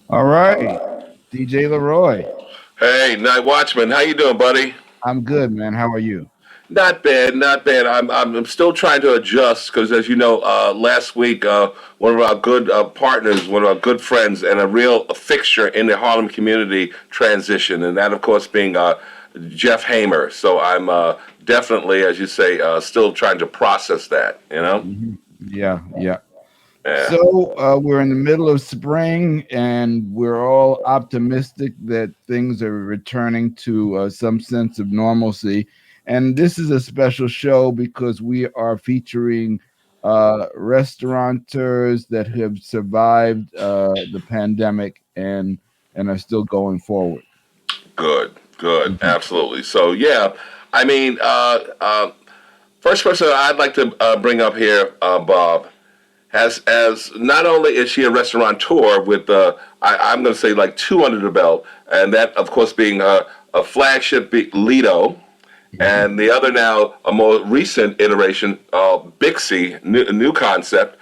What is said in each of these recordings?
All right, DJ LeRoy. Hey, Night Watchman, how you doing, buddy? I'm good, man. How are you? Not bad, not bad. I'm still trying to adjust because, as you know, last week one of our good partners, one of our good friends, and a real fixture in the Harlem community transition, and that, of course, being Jeff Hamer. So I'm definitely, as you say, still trying to process that. You know? Yeah, yeah. Yeah. So we're in the middle of spring, and we're all optimistic that things are returning to some sense of normalcy. And this is a special show because we are featuring restaurateurs that have survived the pandemic and are still going forward. Good, good, Mhm. absolutely. So yeah, I mean, first person I'd like to bring up here, Bob. Has as not only is she a restaurateur with I'm going to say like two under the belt, and that of course being a flagship Lido, and the other now a more recent iteration, BIXI, new concept.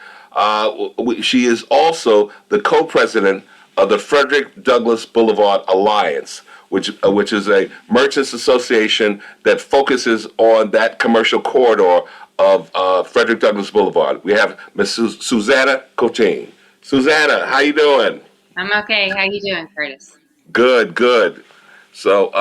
She is also the co-president of the Frederick Douglass Boulevard Alliance, which is a merchants association that focuses on that commercial corridor of Frederick Douglass Boulevard. We have Miss Susannah Koteen. Susannah, how you doing? I'm okay. How you doing, Curtis? Good, good. So,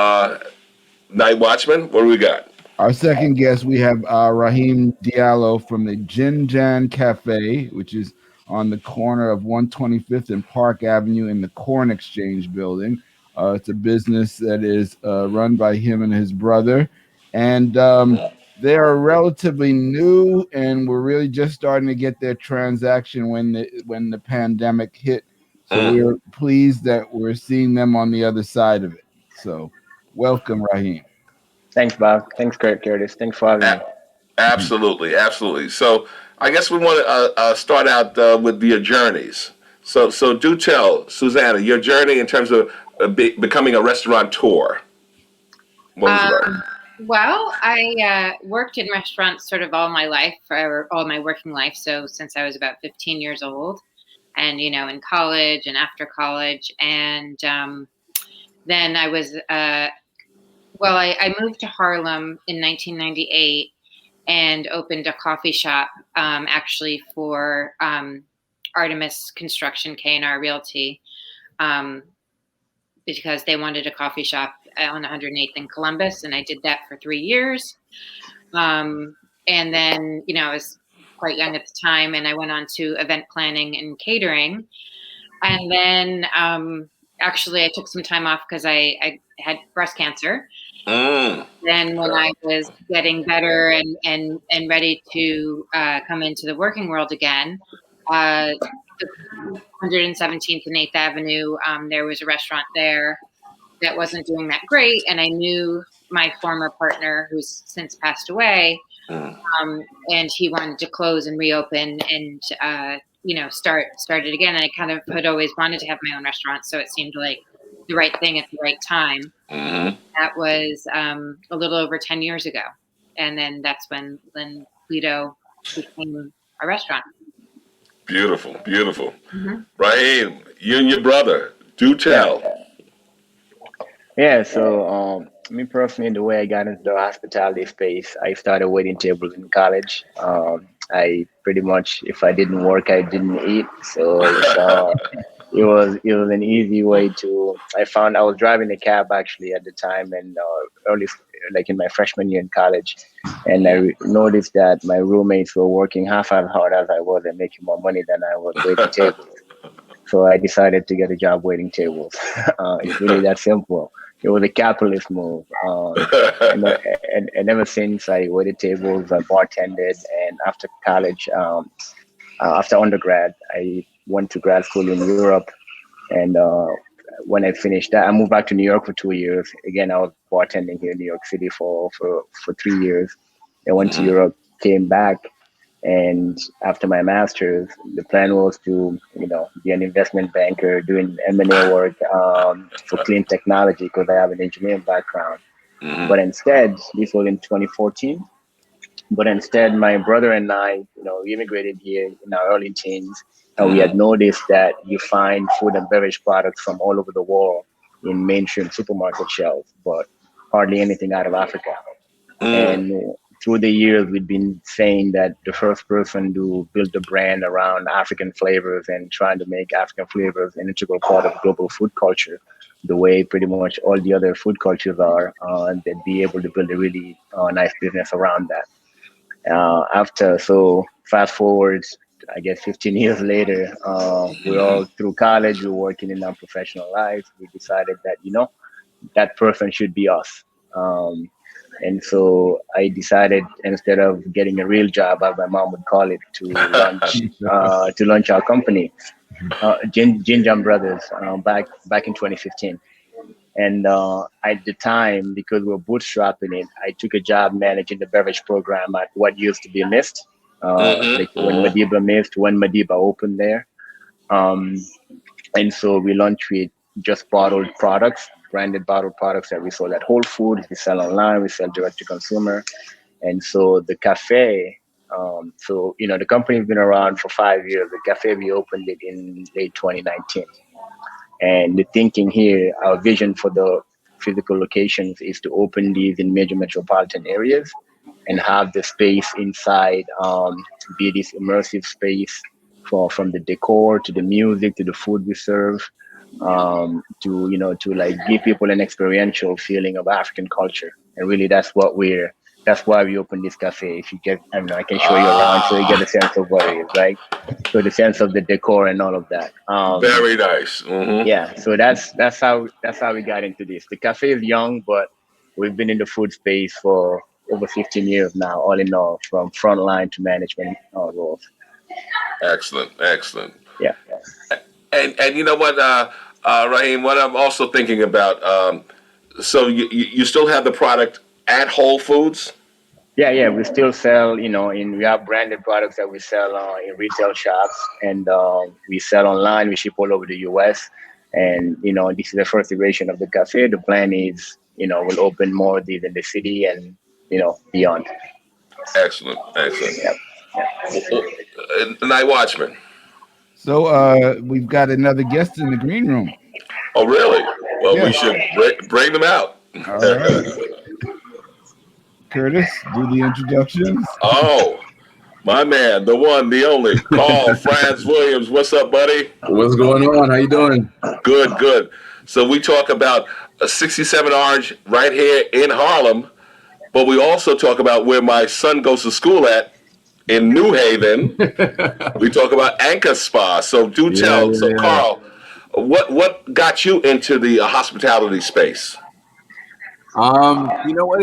Night Watchman, what do we got? Our second guest, we have Rahim Diallo from the Ginjan Cafe, which is on the corner of 125th and Park Avenue in the Corn Exchange building. It's a business that is run by him and his brother. And they are relatively new, and we're really just starting to get their transaction when the pandemic hit. So we're pleased that we're seeing them on the other side of it. So welcome, Rahim. Thanks, Bob. Thanks, Curtis. Thanks for having me. Absolutely, absolutely. So, I guess we want to start out with your journeys. So do tell, Susannah, your journey in terms of becoming a restaurateur. What was it like? Well, I worked in restaurants sort of all my life, or all my working life. So since I was about 15 years old, and in college and after college, and then I was I moved to Harlem in 1998 and opened a coffee shop, actually for Artemis Construction K&R Realty, because they wanted a coffee shop on 108th in Columbus, and I did that for 3 years. And then, I was quite young at the time, and I went on to event planning and catering. And then, actually, I took some time off because I had breast cancer. Then when I was getting better and ready to come into the working world again, the 117th and 8th Avenue, there was a restaurant there that wasn't doing that great, and I knew my former partner, who's since passed away, and he wanted to close and reopen and start it again. And I kind of had always wanted to have my own restaurant, so it seemed like the right thing at the right time. That was a little over 10 years ago, and then that's when Lido became a restaurant. Beautiful, beautiful. Rahim, you and your brother, do tell. Yeah, so me personally, the way I got into the hospitality space, I started waiting tables in college. I pretty much, if I didn't work, I didn't eat. So it was an easy way to. I found I was driving a cab actually at the time, and early, like in my freshman year in college, and I noticed that my roommates were working half as hard as I was and making more money than I was waiting tables. So I decided to get a job waiting tables. It's really that simple. It was a capitalist move. And ever since I waited tables, I bartended, and after college, after undergrad, I went to grad school in Europe. And when I finished that, I moved back to New York for 2 years. Again, I was bartending here in New York City for 3 years. I went to Europe, came back, And after my master's, the plan was to, be an investment banker doing M&A work for clean technology because I have an engineering background. Mm-hmm. But instead, this was in 2014. But instead, my brother and I, we immigrated here in our early teens, and we had noticed that you find food and beverage products from all over the world in mainstream supermarket shelves, but hardly anything out of Africa. Mm. And through the years, we've been saying that the first person to build a brand around African flavors and trying to make African flavors an integral part of global food culture, the way pretty much all the other food cultures are, and they'd be able to build a really nice business around that. So fast forward, I guess 15 years later, we're all through college, we're working in our professional lives. We decided that, that person should be us. And so I decided, instead of getting a real job, as my mom would call it, to launch our company, Ginjan Brothers, back in 2015. And at the time, because we were bootstrapping it, I took a job managing the beverage program at what used to be Mist, like when Madiba opened there. Um, and so we launched with just bottled products, branded bottled products that we sold at Whole Foods. We sell online, we sell direct to consumer. And so the cafe, the company's been around for 5 years. The cafe, we opened it in late 2019. And the thinking here, our vision for the physical locations is to open these in major metropolitan areas and have the space inside be this immersive space from the decor to the music to the food we serve, to like give people an experiential feeling of African culture. And really, that's why we opened this cafe. If you get, I can show you around so you get a sense of what it is, right? So the sense of the decor and all of that. Very nice. Mm-hmm. Yeah, so that's how we got into this. The cafe is young, but we've been in the food space for over 15 years now, all in all, from frontline to management roles. Excellent. Yeah. And you know what, Rahim, what I'm also thinking about, so you still have the product at Whole Foods? Yeah. We still sell, we have branded products that we sell in retail shops, and we sell online. We ship all over the U.S. And this is the first iteration of the cafe. The plan is, we'll open more of these in the city and beyond. Excellent. Yep. Night Watchman. So we've got another guest in the green room. Oh, really? Well, Yeah. we should bring them out. All right. Curtis, do the introductions. Oh, my man, the one, the only, Karl Franz Williams. What's up, buddy? What's going on? How you doing? Good. So we talk about a 67 Orange right here in Harlem, but we also talk about where my son goes to school at in New Haven. We talk about Anchor Spa. So do tell. Yeah. So Karl, what got you into the hospitality space? You know what?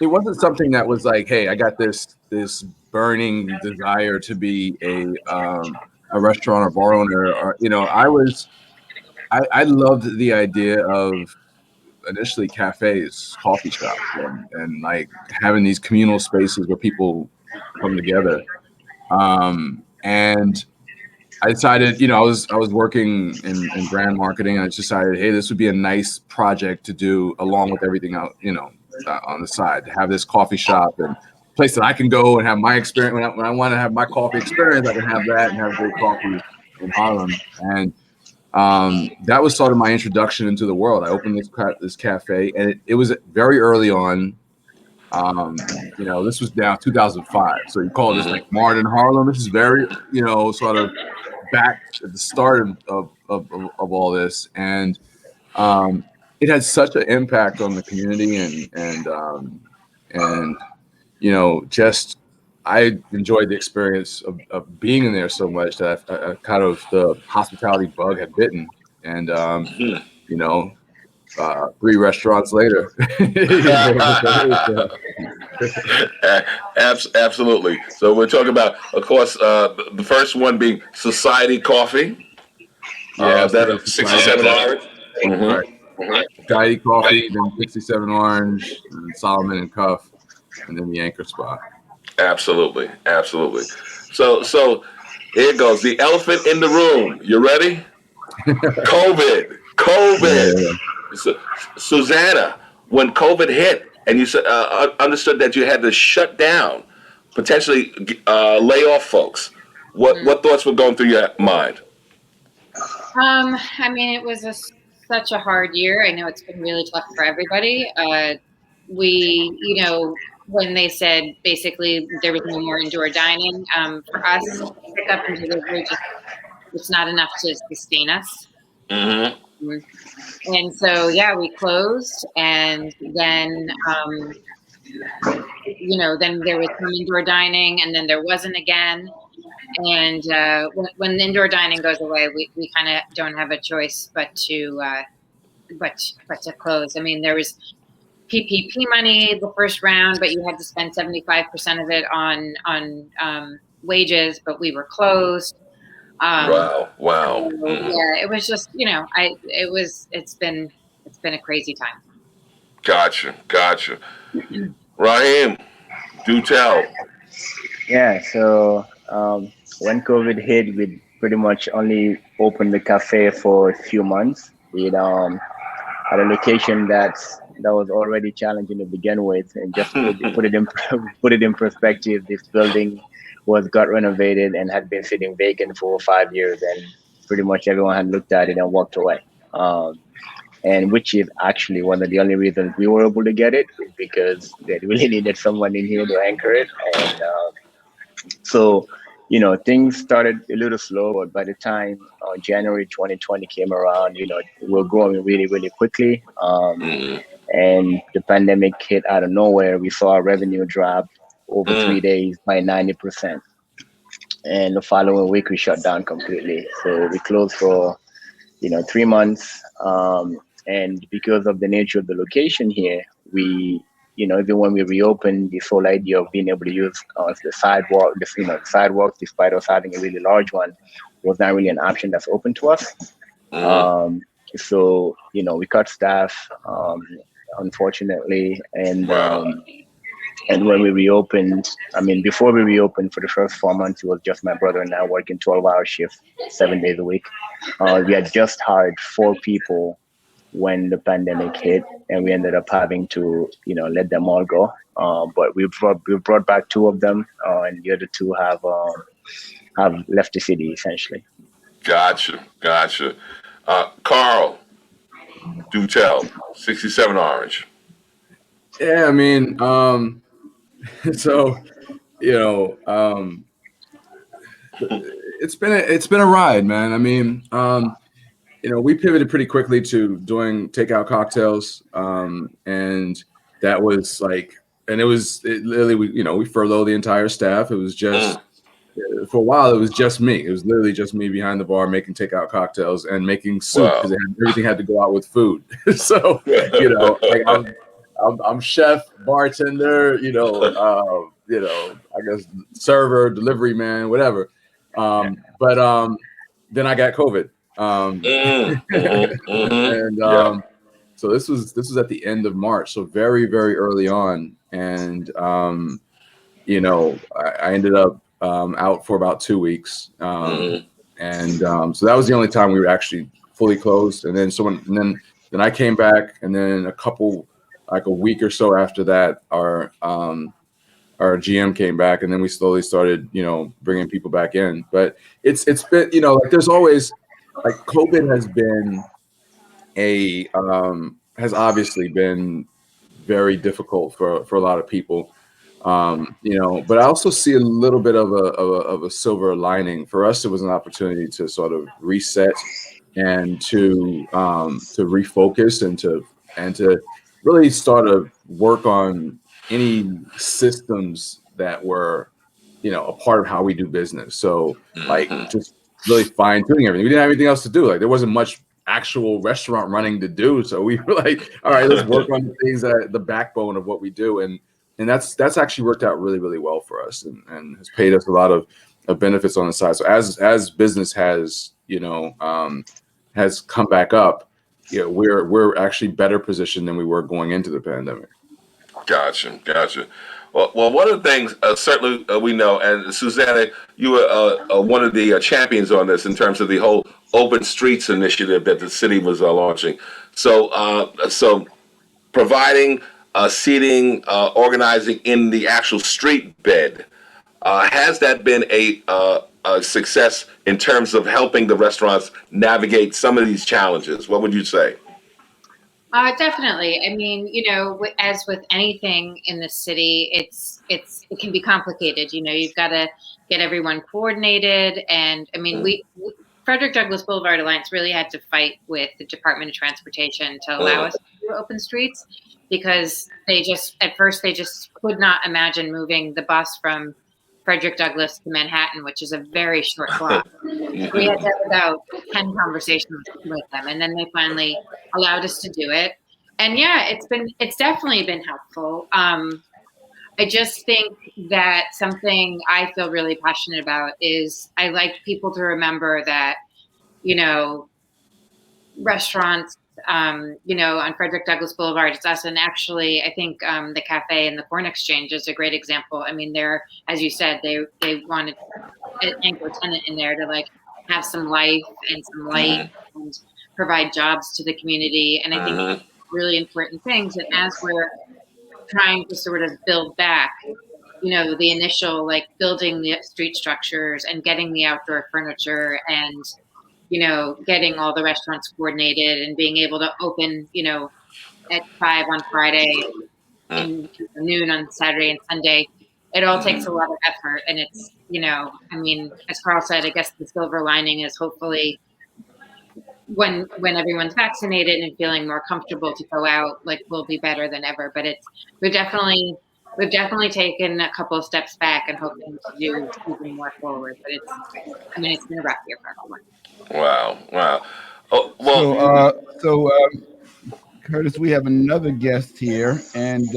It wasn't something that was like, hey, I got this burning desire to be a restaurant or bar owner, or I loved the idea of initially cafes, coffee shops, and like having these communal spaces where people come together. And I decided, I was working in brand marketing, and I decided, hey, this would be a nice project to do along with everything else, on the side, to have this coffee shop and place that I can go and have my experience. When I want to have my coffee experience, I can have that and have great coffee in Harlem. And that was sort of my introduction into the world. I opened this cafe, and it was very early on. This was now 2005, so you call this like modern Harlem. This is very, sort of back at the start of all this, and it had such an impact on the community, and just I enjoyed the experience of being in there so much that I kind of, the hospitality bug had bitten, and 3 restaurants later. Absolutely. So we're talking about, of course, the first one being Society Coffee. That 67 Orange. Right. Society Coffee, then 67 Orange, and Solomon and Cuff, and then the Anchor Spa. Absolutely, absolutely. So here it goes. The elephant in the room. You ready? COVID. COVID. Yeah. So, Susannah, when COVID hit and you understood that you had to shut down, potentially lay off folks, what thoughts were going through your mind? I mean, it was such a hard year. I know it's been really tough for everybody. When they said basically there was no more indoor dining, for us, pickup and delivery it's not enough to sustain us. Mm-hmm. And so, yeah, we closed, and then, then there was some indoor dining, and then there wasn't again. And when indoor dining goes away, we kind of don't have a choice but to close. I mean, there was PPP money the first round, but you had to spend 75% of it on wages. But we were closed. Wow. So, Mm-hmm. yeah, it was just it's been a crazy time. Gotcha. Rahim, do tell. Yeah, so when COVID hit, we pretty much only opened the cafe for a few months. We at a location that was already challenging to begin with, and just put it in put it in perspective. This building got renovated and had been sitting vacant for 5 years, and pretty much everyone had looked at it and walked away. And which is actually one of the only reasons we were able to get it, is because they really needed someone in here to anchor it. And so, things started a little slow, but by the time January 2020 came around, we're growing really, really quickly. Mm-hmm. And the pandemic hit out of nowhere. We saw our revenue drop over 3 days by 90%. And the following week, we shut down completely. So we closed for 3 months. And because of the nature of the location here, we, even when we reopened, this whole idea of being able to use the sidewalk, despite us having a really large one, was not really an option that's open to us. So, we cut staff, unfortunately, and Wow. and when we reopened, before we reopened, for the first 4 months, it was just my brother and I working 12-hour shifts, 7 days a week. We had just hired 4 people when the pandemic hit, and we ended up having to, let them all go. But we brought back 2 of them, and the other 2 have left the city essentially. Gotcha. Karl, do tell. 67 Orange. Yeah, I mean, so it's been a ride, man. I mean, we pivoted pretty quickly to doing takeout cocktails, and that was literally we furloughed the entire staff. It was just for a while it was just me. It was literally just me behind the bar making takeout cocktails and making soup because everything had to go out with food. So I'm chef, bartender, I guess server, delivery man, whatever. But then I got COVID. And so this was at the end of March, so very, very early on. And I ended up out for about 2 weeks. And so that was the only time we were actually fully closed. And then then I came back, and then a week or so after that, our GM came back, and then we slowly started, bringing people back in. But it's been, there's always COVID has obviously been very difficult for a lot of people. But I also see a little bit of a silver lining. For us, it was an opportunity to sort of reset and to refocus and to really start to work on any systems that were, a part of how we do business. So just really fine tuning everything. We didn't have anything else to do. There wasn't much actual restaurant running to do. So we were all right, let's work on the things that the backbone of what we do. And that's actually worked out really, really well for us and has paid us a lot of benefits on the side. So as business has, has come back up, we're actually better positioned than we were going into the pandemic. Gotcha. Well, one of the things certainly we know, and Susannah, you were one of the champions on this in terms of the whole open streets initiative that the city was launching. So providing seating, organizing in the actual street bed. Has that been a success in terms of helping the restaurants navigate some of these challenges? What would you say? Definitely. I mean, as with anything in the city, it can be complicated. You've got to get everyone coordinated, and I mean, Frederick Douglass Boulevard Alliance really had to fight with the Department of Transportation to allow us to do open streets, because at first they just could not imagine moving the bus from Frederick Douglass to Manhattan, which is a very short block. We had to have about 10 conversations with them, and then they finally allowed us to do it. And yeah, it's definitely been helpful. I just think that something I feel really passionate about is I like people to remember that, restaurants, on Frederick Douglass Boulevard, it's us. And actually, I think the cafe and the Corn Exchange is a great example. I mean, as you said, they wanted an anchor tenant in there to have some life and some light and provide jobs to the community. And I think really important things. And as we're trying to sort of build back, the initial building the street structures and getting the outdoor furniture and getting all the restaurants coordinated and being able to open at 5 on Friday and noon on Saturday and Sunday. It all takes a lot of effort, and it's I mean, as Karl said, I guess the silver lining is hopefully when everyone's vaccinated and feeling more comfortable to go out, we'll be better than ever. But we've definitely taken a couple of steps back and hoping to do even more forward. But it's been a rough year for everyone. Wow. Oh, well, Curtis, we have another guest here, and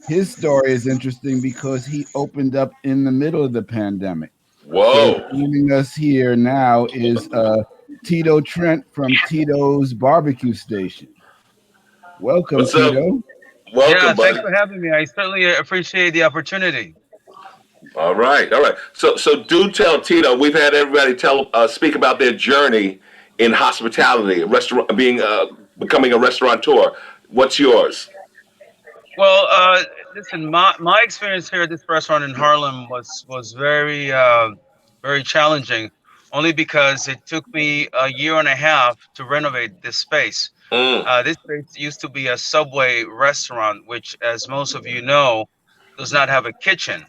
his story is interesting because he opened up in the middle of the pandemic. Whoa. So joining us here now is Tito Trent from Tito's BBQ Station. Welcome, What's up? Tito. Welcome, buddy. Thanks for having me. I certainly appreciate the opportunity. All right. So do tell Tito. We've had everybody speak about their journey in hospitality, becoming a restaurateur. What's yours? Well, listen, my experience here at this restaurant in Harlem was very very challenging, only because it took me a year and a half to renovate this space. This space used to be a Subway restaurant, which, as most of you know, does not have a kitchen.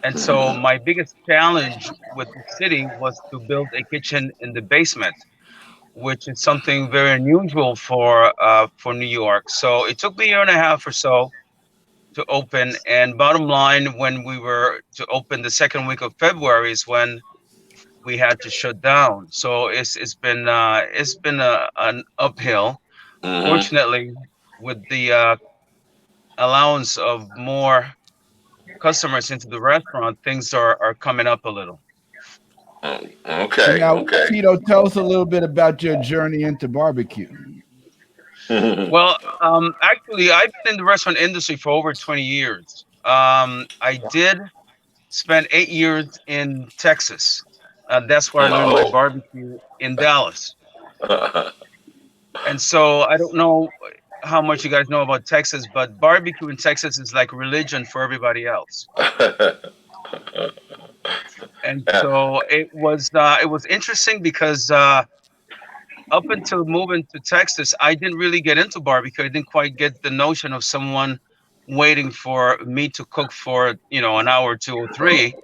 And so my biggest challenge with the city was to build a kitchen in the basement, which is something very unusual for New York. So it took me a year and a half or so to open. And bottom line, when we were to open the second week of February is when we had to shut down. So it's been an uphill. Fortunately, with the allowance of more customers into the restaurant, things are coming up a little. Okay. Now, Tito, tell us a little bit about your journey into barbecue. Well, actually, I've been in the restaurant industry for over 20 years. I did spend 8 years in Texas. That's where I learned my barbecue in Dallas. And so I don't know how much you guys know about Texas, but barbecue in Texas is like religion for everybody else. And so it was interesting because up until moving to Texas, I didn't really get into barbecue. I didn't quite get the notion of someone waiting for me to cook for an hour, 2 or 3.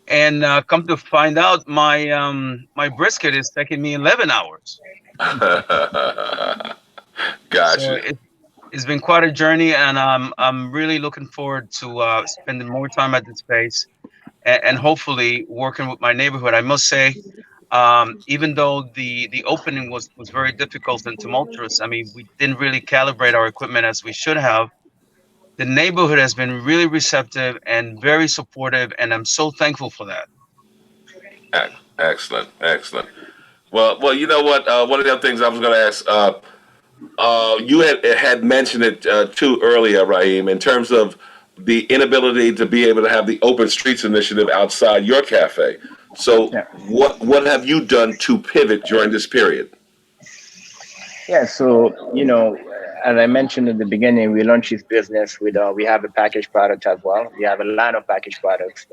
And come to find out, my brisket is taking me 11 hours. Gotcha. So it's been quite a journey, and I'm really looking forward to spending more time at this space and hopefully working with my neighborhood. I must say, even though the opening was very difficult and tumultuous, I mean, we didn't really calibrate our equipment as we should have. The neighborhood has been really receptive and very supportive, and I'm so thankful for that. Excellent. Well, you know what? One of the other things I was going to ask, you had mentioned it too earlier, Rahim, in terms of the inability to be able to have the Open Streets initiative outside your cafe. So, Yeah. what have you done to pivot during this period? Yeah, so as I mentioned at the beginning, we launched this business with we have a packaged product as well. We have a line of packaged products,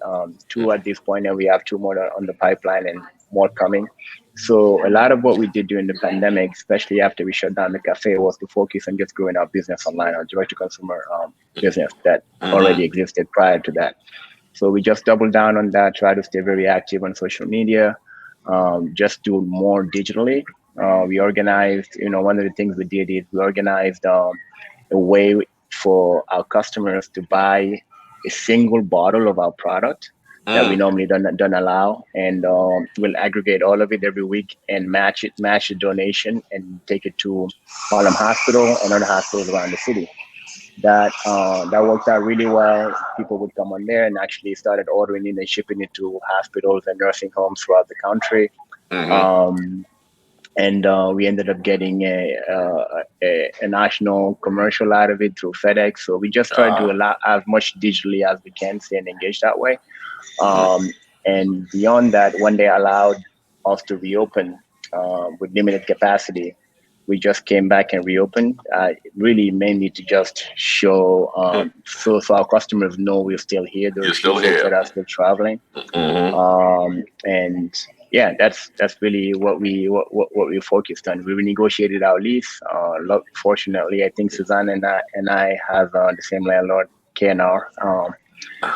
two at this point, and we have two more on the pipeline and more coming. So a lot of what we did during the pandemic, especially after we shut down the cafe, was to focus on just growing our business online, our direct-to-consumer business that already existed prior to that. So we just doubled down on that, try to stay very active on social media, just do more digitally. We organized, one of the things we did is we organized a way for our customers to buy a single bottle of our product that we normally don't allow, and we'll aggregate all of it every week and match the donation and take it to Harlem Hospital and other hospitals around the city. That worked out really well. People would come on there and actually started ordering it and shipping it to hospitals and nursing homes throughout the country. And we ended up getting a national commercial out of it through FedEx. So we just try to do as much digitally as we can, stay and engage that way. And beyond that, when they allowed us to reopen with limited capacity, we just came back and reopened, really mainly to just show, so our customers know we're still here. You're still here. That are still traveling. And yeah, that's really what we focused on. We renegotiated our lease. Fortunately, I think Susannah and I have the same landlord, K&R,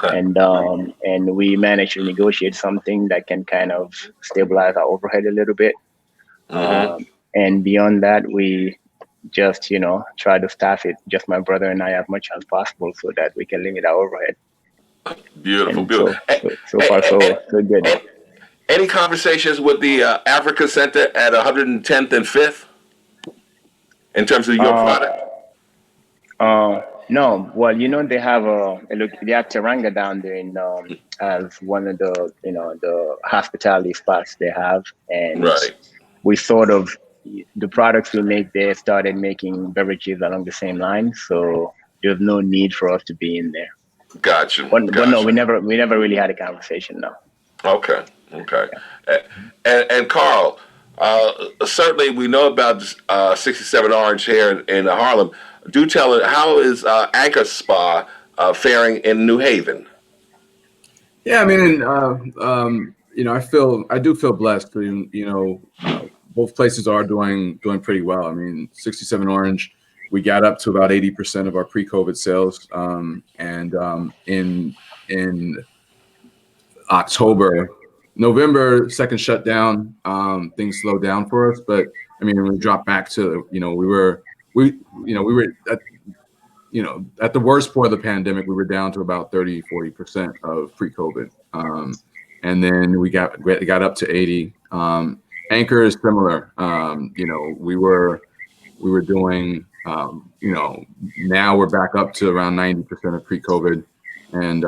and we managed to negotiate something that can kind of stabilize our overhead a little bit. And beyond that, we just try to staff it, just my brother and I, as much as possible, so that we can limit our overhead. Beautiful. So far, so good. Any conversations with the Africa Center at 110th and 5th in terms of your product? No. Well, they have they have Teranga down there in as one of the the hospitality spots they have, and we sort of the products we make there started making beverages along the same line, so there's no need for us to be in there. Gotcha. But no, we never really had a conversation. No. Okay. And Karl, certainly we know about 67 Orange here in Harlem. Do tell it, how is Anchor Spa faring in New Haven? Yeah, I mean, I do feel blessed. Both places are doing pretty well. I mean, 67 Orange, we got up to about 80% of our pre-COVID sales, and in November, second shutdown, things slowed down for us. But I mean, when we dropped back to, we were at the worst point of the pandemic, we were down to about 30-40% of pre-COVID, and then we got up to 80. Anchor is similar. We were doing, now we're back up to around 90% of pre-COVID, and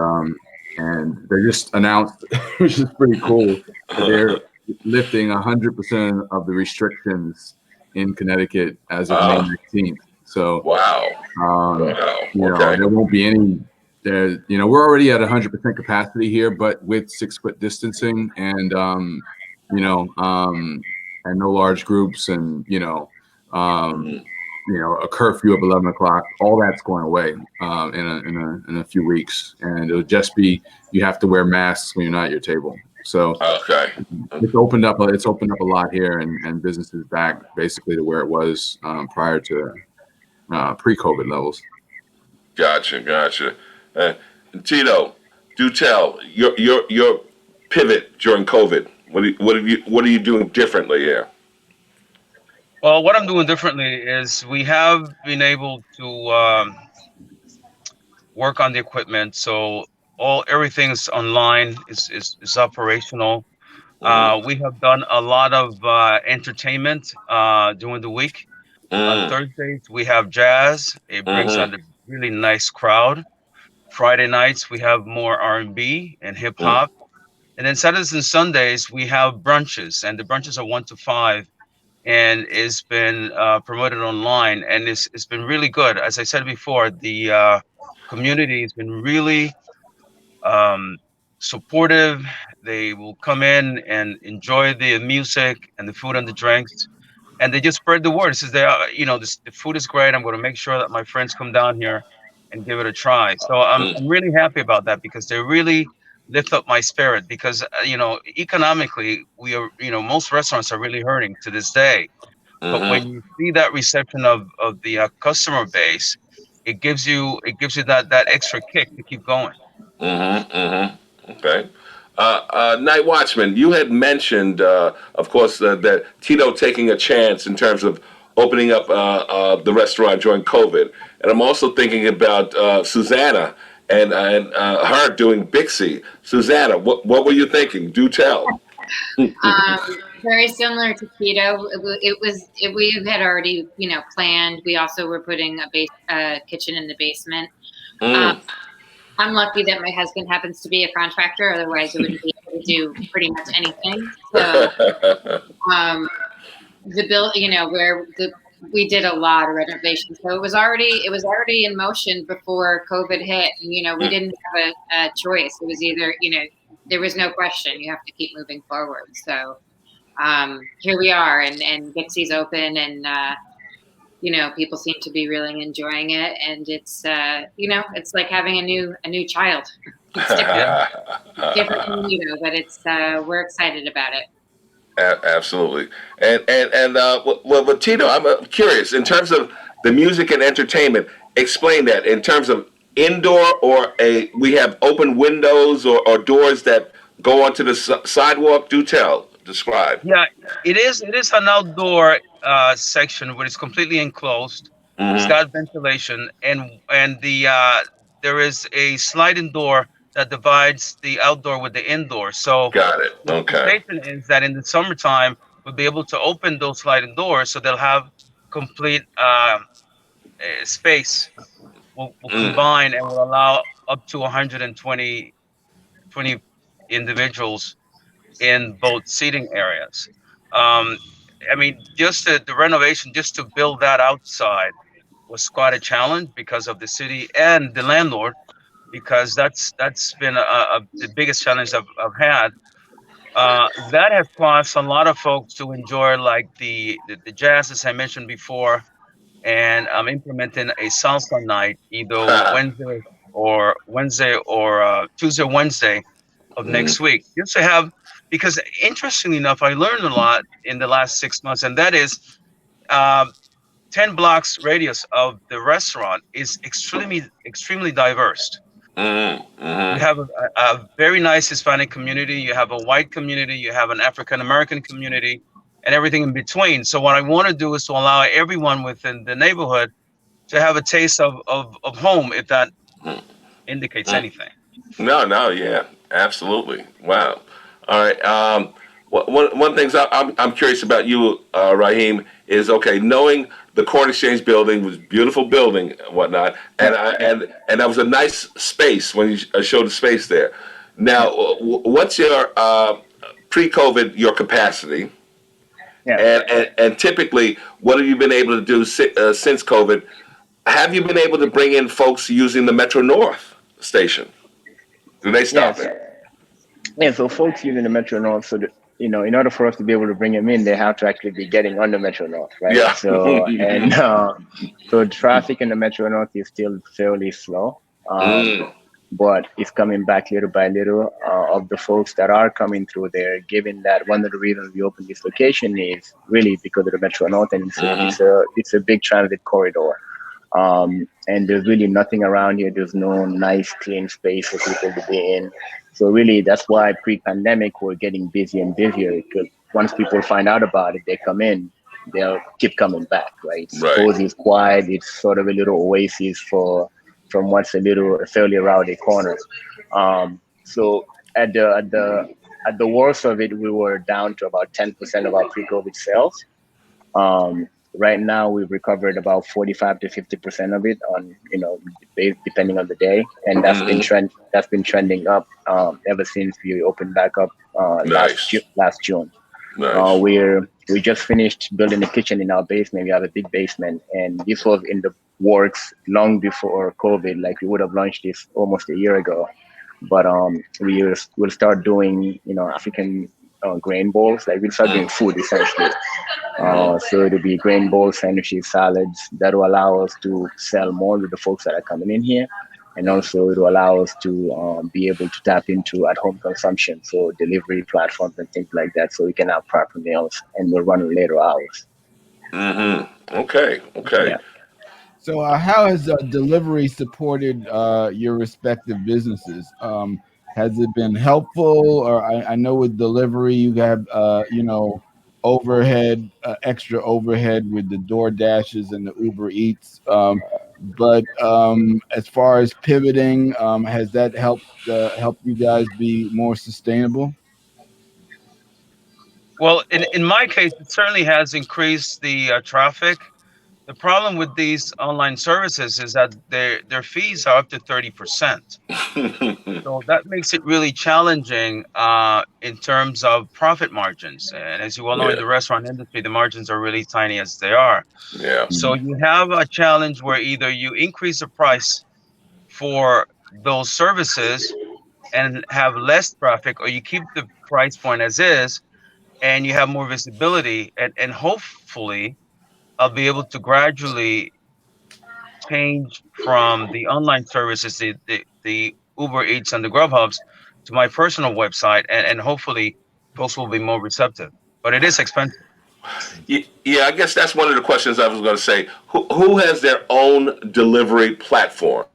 they just announced, which is pretty cool, that they're lifting 100% of the restrictions in Connecticut as of May 19th. So there won't be any. We're already at 100% capacity here, but with 6-foot distancing and and no large groups, and a curfew of 11 o'clock. All that's going away in a few weeks, and it'll just be you have to wear masks when you're not at your table. So it's opened up a lot here, and business is back basically to where it was prior to pre-COVID levels. Gotcha. Tito, do tell your pivot during COVID. What are you doing differently here? Well, what I'm doing differently is we have been able to work on the equipment, so everything's online, is operational. We have done a lot of entertainment during the week. On Thursdays we have jazz. It brings on a really nice crowd. Friday nights we have more R&B and hip hop, and then Saturdays and Sundays we have brunches, and the brunches are 1 to 5. And it's been promoted online, and it's been really good. As I said before, the community has been really supportive. They will come in and enjoy the music and the food and the drinks, and they just spread the word. It says the food is great. I'm going to make sure that my friends come down here and give it a try. So I'm really happy about that, because they really lift up my spirit, because economically we are, most restaurants are really hurting to this day. But when you see that reception of the customer base, it gives you that extra kick to keep going. Okay. Night Watchman, you had mentioned, of course, that Tito taking a chance in terms of opening up the restaurant during COVID. And I'm also thinking about Susannah and her doing BIXI. Susannah, what were you thinking? Do tell. Very similar to Tito. We had already, planned. We also were putting a kitchen in the basement. I'm lucky that my husband happens to be a contractor. Otherwise, I wouldn't be able to do pretty much anything. So, we did a lot of renovations. So it was already in motion before COVID hit. And, we didn't have a choice. It was either, there was no question. You have to keep moving forward. So here we are, and BIXI's open, and people seem to be really enjoying it, and it's it's like having a new child. It's different from Lido, but it's we're excited about it. Absolutely. And well, Tito, I'm curious in terms of the music and entertainment. Explain that in terms of indoor, or we have open windows or doors that go onto the sidewalk. Do tell. Describe. Yeah, it is an outdoor section where it's completely enclosed. It's got ventilation, and there is a sliding door that divides the outdoor with the indoor. So got it. The expectation is that in the summertime we'll be able to open those sliding doors, so they'll have complete space. Will combine and will allow up to 120 individuals in both seating areas. Just the renovation, just to build that outside, was quite a challenge because of the city and the landlord, because that's been the biggest challenge I've had. That has caused a lot of folks to enjoy, like the jazz, as I mentioned before, and I'm implementing a salsa night either Wednesday or Tuesday, Wednesday of next week. Just to have, because interestingly enough, I learned a lot in the last 6 months, and that is 10 blocks radius of the restaurant is extremely diverse. You have a very nice Hispanic community, you have a white community, you have an African American community, and everything in between. So what I want to do is to allow everyone within the neighborhood to have a taste of home, if that indicates anything. No, yeah, absolutely. Wow. All right. One thing I'm curious about you, Rahim, is knowing the Corn Exchange building was a beautiful building and whatnot, and that was a nice space when you showed the space there. Now, what's your pre-COVID your capacity? Yeah. And typically, what have you been able to do since COVID? Have you been able to bring in folks using the Metro North station? Do they stop it? Yeah, so folks using the Metro North, so in order for us to be able to bring them in, they have to actually be getting on the Metro North, right? Yeah. So so traffic in the Metro North is still fairly slow, but it's coming back little by little. Of the folks that are coming through there, given that one of the reasons we opened this location is really because of the Metro North, and it's a big transit corridor. And there's really nothing around here. There's no nice clean space for people to be in. So really, that's why pre-pandemic we're getting busier and busier, because once people find out about it, they come in, they'll keep coming back, right? Cozy is quiet. It's sort of a little oasis from what's a fairly rowdy corner. So at the worst of it, we were down to about 10% of our pre-COVID sales. Right now, we've recovered about 45 to 50% of it on, depending on the day, and that's been trending up ever since we opened back up last June. Nice. We just finished building a kitchen in our basement. We have a big basement, and this was in works long before COVID. Like we would have launched this almost a year ago, but we'll start doing African grain bowls. Like we'll start doing food essentially. So it'll be grain bowls, sandwiches, salads that will allow us to sell more to the folks that are coming in here. And also it will allow us to be able to tap into at-home consumption, so delivery platforms and things like that, so we can have proper meals and we'll run later hours. Okay. Yeah. So, how has delivery supported your respective businesses? Has it been helpful? Or I know with delivery you have overhead, extra overhead with the Door Dashes and the Uber Eats. But as far as pivoting, has that helped you guys be more sustainable? Well, in my case, it certainly has increased the traffic. The problem with these online services is that their fees are up to 30%. So that makes it really challenging in terms of profit margins. And as you well know, in Yeah. the restaurant industry, the margins are really tiny as they are. Yeah. So you have a challenge where either you increase the price for those services and have less traffic, or you keep the price point as is and you have more visibility. And hopefully, I'll be able to gradually change from the online services, the Uber Eats and the Grubhubs, to my personal website, and hopefully folks will be more receptive. But it is expensive. Yeah, I guess that's one of the questions I was going to say. Who has their own delivery platform?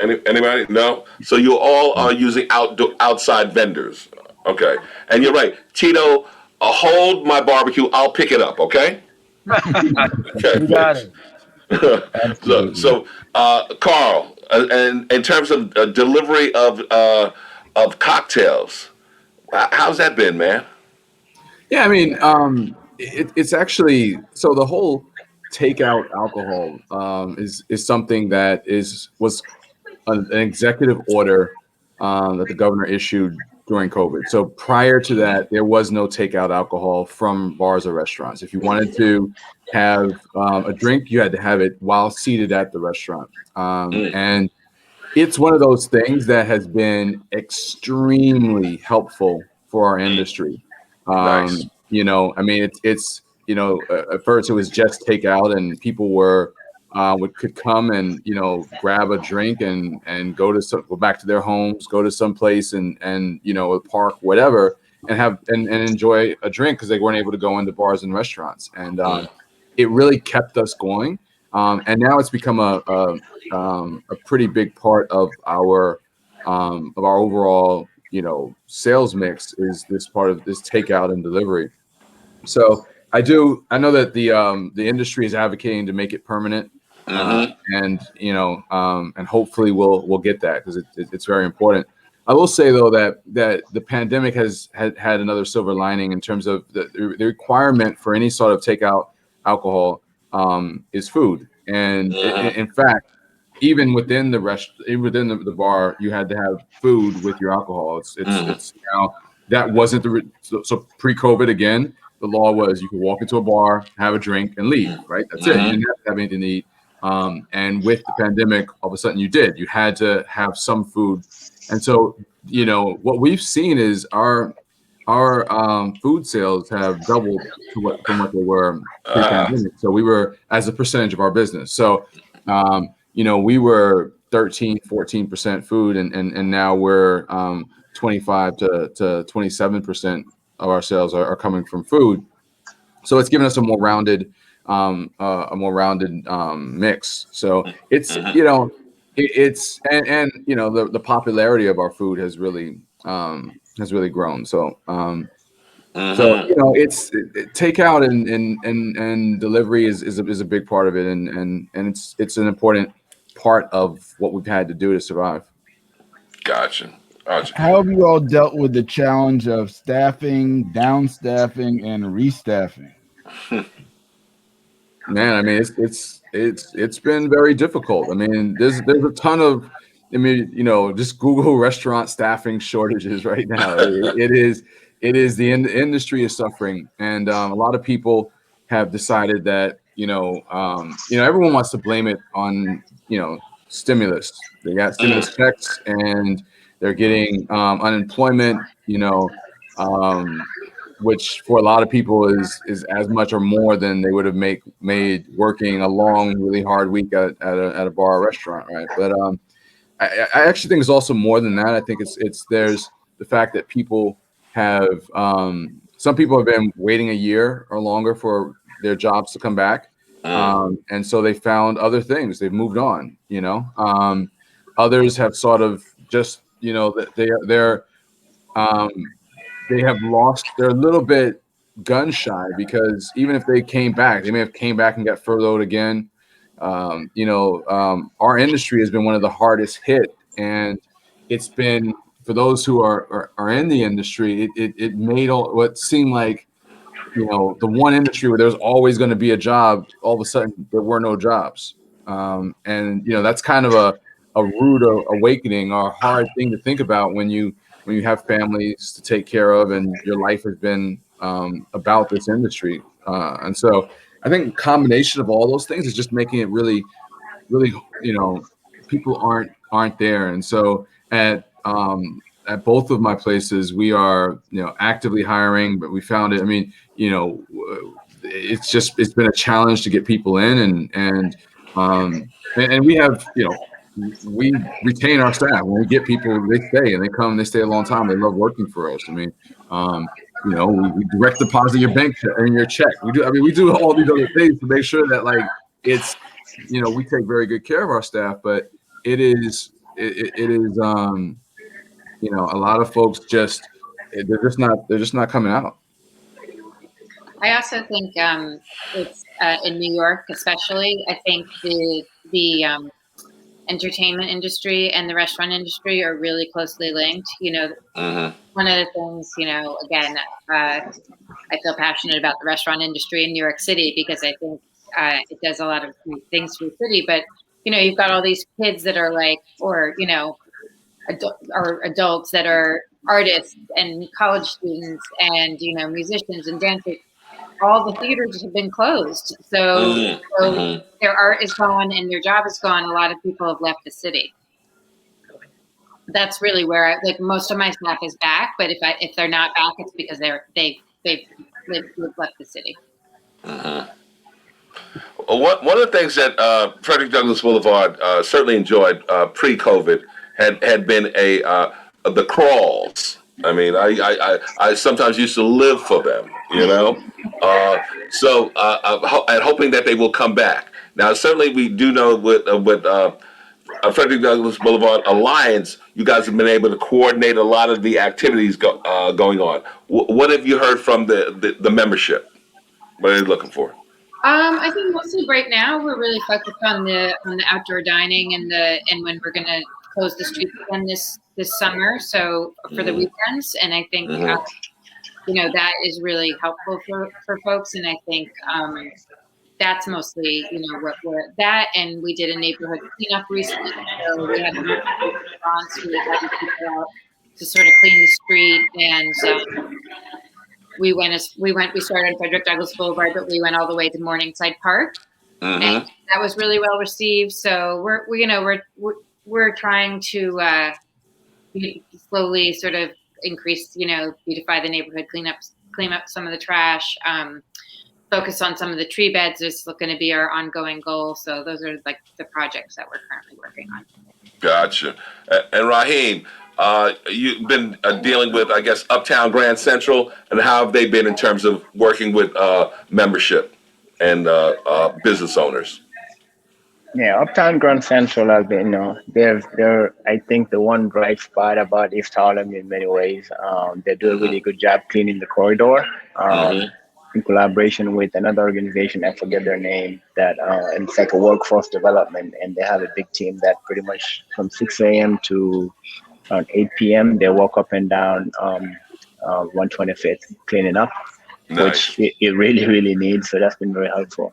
Anybody? No. So you all are using outside vendors. Okay. And you're right, Tito. Hold my barbecue. I'll pick it up. Okay. Okay. You got it. Carl, and in terms of delivery of cocktails, how's that been, man? Yeah, I mean, it's actually, so the whole takeout alcohol is something that was an executive order that the governor issued during COVID. So prior to that, there was no takeout alcohol from bars or restaurants. If you wanted to have a drink, you had to have it while seated at the restaurant. And it's one of those things that has been extremely helpful for our industry. Nice. I mean, it's at first it was just takeout, and people could come and grab a drink and go back to their homes, go to some place and a park, whatever, and enjoy a drink because they weren't able to go into bars and restaurants, and it really kept us going. And now it's become a pretty big part of our overall sales mix, is this part of this takeout and delivery. So I know that the industry is advocating to make it permanent, and hopefully we'll get that, because it's very important. I will say though that the pandemic has had another silver lining in terms of the requirement for any sort of takeout alcohol is food, and in fact, even within the bar, you had to have food with your alcohol. It's now that wasn't so pre-COVID again. The law was you could walk into a bar, have a drink, and leave. Right, that's it. You didn't have to have anything to eat. And with the pandemic, all of a sudden you had to have some food. And so, what we've seen is our food sales have doubled from what they were pre-pandemic. So we were, as a percentage of our business. So, we were 13-14% food, and now we're 25 to 27% of our sales are coming from food. So it's given us a more rounded mix. So it's the popularity of our food has really grown. So it's takeout and delivery is a big part of it, and it's an important part of what we've had to do to survive. Gotcha. How have you all dealt with the challenge of staffing, downstaffing, and restaffing? Man, I mean, it's been very difficult. I mean, there's a ton of, just Google restaurant staffing shortages right now. It is the industry is suffering, and a lot of people have decided that everyone wants to blame it on, stimulus. They got stimulus checks and they're getting unemployment, which for a lot of people is as much or more than they would have made working a long, really hard week at a bar or restaurant, right? But I actually think it's also more than that. I think there's the fact that people have some people have been waiting a year or longer for their jobs to come back, and so they found other things. They've moved on. Others have sort of just that they have lost. They're a little bit gun shy because even if they came back, they may have came back and got furloughed again. Our industry has been one of the hardest hit, and it's been for those who are in the industry. It made what seemed like the one industry where there's always going to be a job. All of a sudden, there were no jobs, and that's kind of a rude awakening or a hard thing to think about when you have families to take care of and your life has been about this industry. And so I think a combination of all those things is just making it really, really, people aren't there. And so at both of my places, we are, actively hiring, but we found it. I mean, it's been a challenge to get people in and we have, we retain our staff. When we get people, they stay and they come and they stay a long time. They love working for us. I mean, we direct deposit your bank and your check. We do all these other things to make sure that it's, we take very good care of our staff, but it is a lot of folks they're just not coming out. I also think it's in New York, especially. I think the entertainment industry and the restaurant industry are really closely linked. One of the things, again, I feel passionate about the restaurant industry in New York City because I think it does a lot of great things for the city. But, you've got all these kids that are adults that are artists and college students and, musicians and dancers. All the theaters have been closed. So their art is gone and their job is gone. A lot of people have left the city. That's really where most of my staff is back. But if they're not back, it's because they've left the city. Well, one of the things that Frederick Douglass Boulevard certainly enjoyed pre-COVID had been the crawls. I mean, I sometimes used to live for them, So and hoping that they will come back. Now, certainly we do know with Frederick Douglass Boulevard Alliance, you guys have been able to coordinate a lot of the activities going on. What have you heard from the membership? What are they looking for? I think mostly right now we're really focused on the outdoor dining and when we're going to close the streets again this summer. So for the weekends, and I think that is really helpful for folks. And I think that's mostly what we're that. And we did a neighborhood cleanup recently, so we had a response. We had people out to sort of clean the street and. We started on Frederick Douglass Boulevard, but we went all the way to Morningside Park, and that was really well received. So we're trying to slowly sort of increase, beautify the neighborhood, clean up some of the trash, focus on some of the tree beds is going to be our ongoing goal. So those are the projects that we're currently working on. Gotcha. And Rahim, you've been dealing with, I guess, Uptown Grand Central, and how have they been in terms of working with membership and business owners? Yeah, Uptown Grand Central has been, they're I think the one bright spot about East Harlem in many ways. They do a really good job cleaning the corridor. In collaboration with another organization, I forget their name, that it's like a workforce development, and they have a big team that pretty much from 6 a.m. to around 8 p.m. they walk up and down 125th cleaning up, which it really, really needs. So that's been very helpful.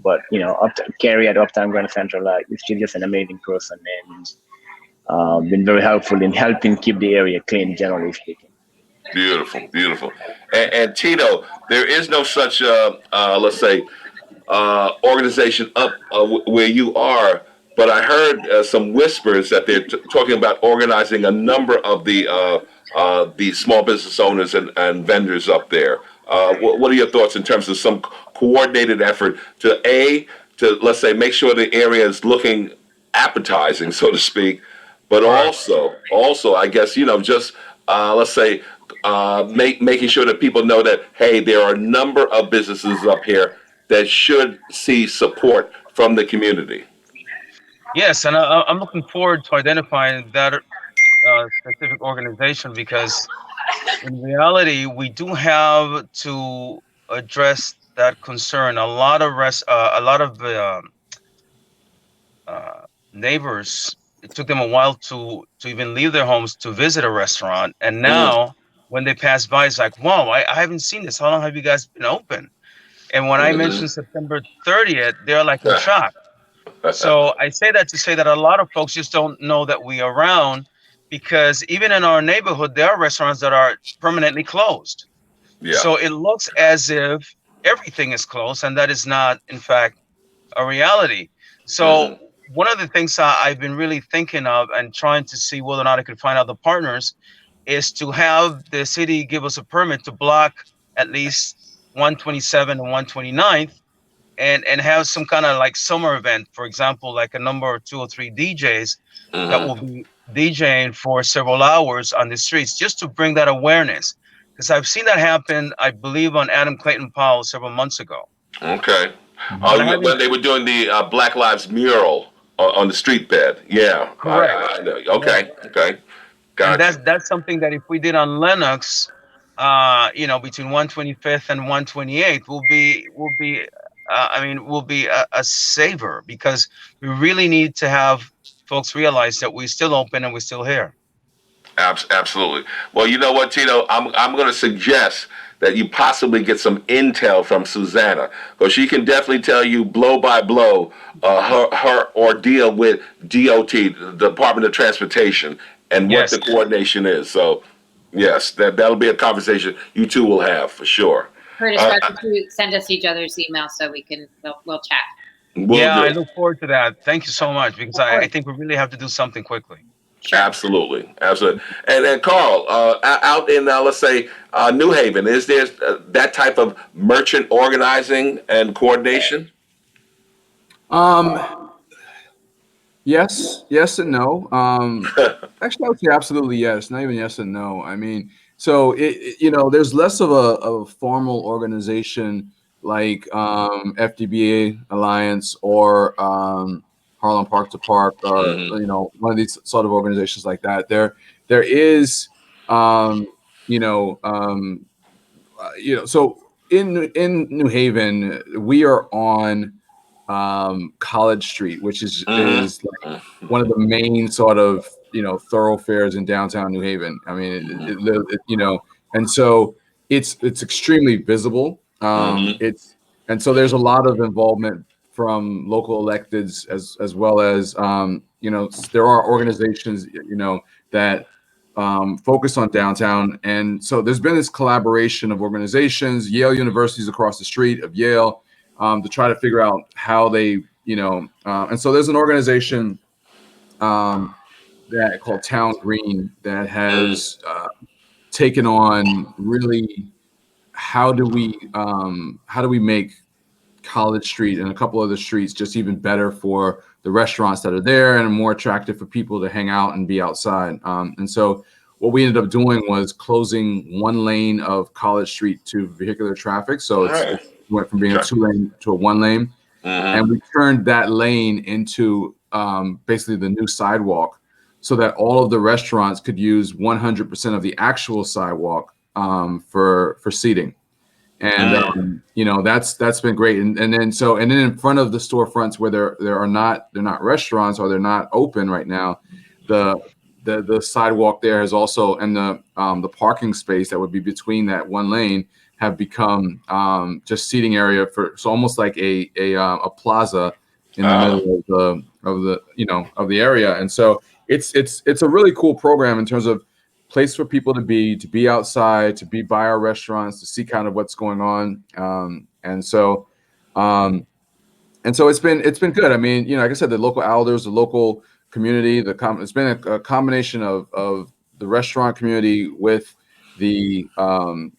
But Carrie at Uptown Grand Central, she's just an amazing person and been very helpful in helping keep the area clean, generally speaking. Beautiful, beautiful. And Tito, there is no such, let's say, organization up where you are, but I heard some whispers that they're talking about organizing a number of the small business owners and vendors up there. What are your thoughts in terms of some coordinated effort to let's say make sure the area is looking appetizing, so to speak, but Right. also I guess just let's say making sure that people know that hey, there are a number of businesses up here that should see support from the community. Yes, and I'm looking forward to identifying that specific organization because in reality, we do have to address that concern. A lot of neighbors. It took them a while to even leave their homes to visit a restaurant, and Mm, now when they pass by, it's like, wow, I haven't seen this. How long have you guys been open? And when I mhm. mentioned September 30th, they're like in shock. So I say that to say that a lot of folks just don't know that we are around because even in our neighborhood, there are restaurants that are permanently closed. Yeah. So it looks as if everything is closed, and that is not, in fact, a reality. So Hmm. one of the things I've been really thinking of and trying to see whether or not I could find other partners is to have the city give us a permit to block at least 127 and 129th and have some kind of like summer event, for example, like a number or 2 or 3 DJs that will Hmm. be DJing for several hours on the streets just to bring that awareness. Because I've seen that happen, I believe, on Adam Clayton Powell several months ago. Okay. But I Oh, haven't. when they were doing the Black Lives mural on the street bed. Yeah. Correct. I know. Yeah. Okay. Okay. And Gotcha. that's something that if we did on Lennox, between 125th and 128th, will be a saver because we really need to have folks realize that we're still open and we're still here. Absolutely. Well, you know what, Tito? I'm going to suggest that you possibly get some intel from Susannah because she can definitely tell you blow by blow her ordeal with DOT, the Department of Transportation, and what Yes. the coordination is. So, yes, that'll be a conversation you two will have for sure. Curtis, Uh, why don't you send us each other's email so we'll chat. we'll Yeah, I do. look forward to that. Thank you so much because Of I course. think we really have to do something quickly. Sure. Absolutely, absolutely. And Carl, out in let's say New Haven, is there that type of merchant organizing and coordination? Yes and no. Actually, I would say absolutely yes. Not even yes and no. I mean, so there's less of a formal organization like FDBA Alliance or Harlem Park to Park or Hmm. one of these sort of organizations like that. There is you know so in New Haven we are on College Street, which Hmm. is like one of the main sort of thoroughfares in downtown New Haven. I mean, and so it's extremely visible. Hmm. It's and so there's a lot of involvement from local electeds as well as there are organizations that focus on downtown, and so there's been this collaboration of organizations. Yale University's across the street of Yale. To try to figure out how they, and so there's an organization that called Town Green that has taken on really how do we make College Street and a couple other streets just even better for the restaurants that are there and more attractive for people to hang out and be outside. And so what we ended up doing was closing one lane of College Street to vehicular traffic. So All it right. went from being a Okay. 2 lane to a 1 lane. Hmm. And we turned that lane into basically the new sidewalk so that all of the restaurants could use 100% of the actual sidewalk for seating. And that's been great. And then in front of the storefronts where they're not restaurants or they're not open right now, the sidewalk there has also, and the parking space that would be between that one lane have become just seating area so almost like a plaza in the middle of the area. And so it's a really cool program in terms of place for people to be outside, to be by our restaurants, to see kind of what's going on. And so And so it's been good. I mean, like I said, the local elders, the local community, it's been a combination of the restaurant community with the